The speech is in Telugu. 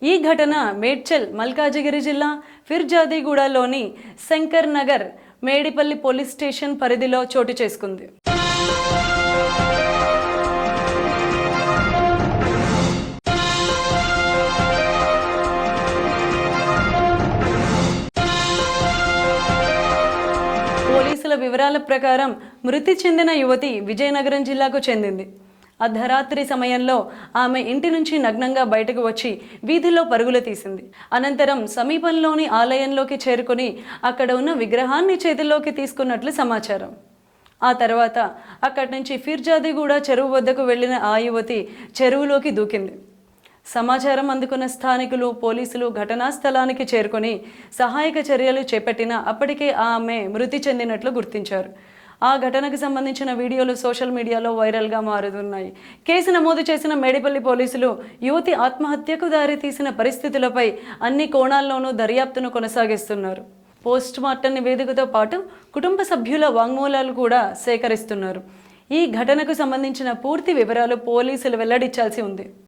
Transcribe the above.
ఈ ఘటన మేడ్చల్ మల్కాజిగిరి జిల్లా ఫిర్జాదిగూడలోని శంకర్ నగర్ మేడిపల్లి పోలీస్ స్టేషన్ పరిధిలో చోటు చేసుకుంది. పోలీసుల వివరాల ప్రకారం మృతి చెందిన యువతి విజయనగరం జిల్లాకు చెందింది. అర్ధరాత్రి సమయంలో ఆమె ఇంటి నుంచి నగ్నంగా బయటకు వచ్చి వీధిలో పరుగులు తీసింది. అనంతరం సమీపంలోని ఆలయంలోకి చేరుకొని అక్కడ ఉన్న విగ్రహాన్ని చేతిలోకి తీసుకున్నట్లు సమాచారం. ఆ తర్వాత అక్కడి నుంచి ఫిర్జాదిగూడ చెరువు వద్దకు వెళ్లిన ఆ యువతి చెరువులోకి దూకింది. సమాచారం అందుకున్న స్థానికులు, పోలీసులు ఘటనా స్థలానికి చేరుకొని సహాయక చర్యలు చేపట్టినా అప్పటికే ఆమె మృతి చెందినట్లు గుర్తించారు. ఆ ఘటనకు సంబంధించిన వీడియోలు సోషల్ మీడియాలో వైరల్గా మారుతున్నాయి. కేసు నమోదు చేసిన మేడిపల్లి పోలీసులు యువతి ఆత్మహత్యకు దారితీసిన పరిస్థితులపై అన్ని కోణాల్లోనూ దర్యాప్తును కొనసాగిస్తున్నారు. పోస్ట్ మార్టం నివేదికతో పాటు కుటుంబ సభ్యుల వాంగ్మూలాలు కూడా సేకరిస్తున్నారు. ఈ ఘటనకు సంబంధించిన పూర్తి వివరాలు పోలీసులు వెల్లడించాల్సి ఉంది.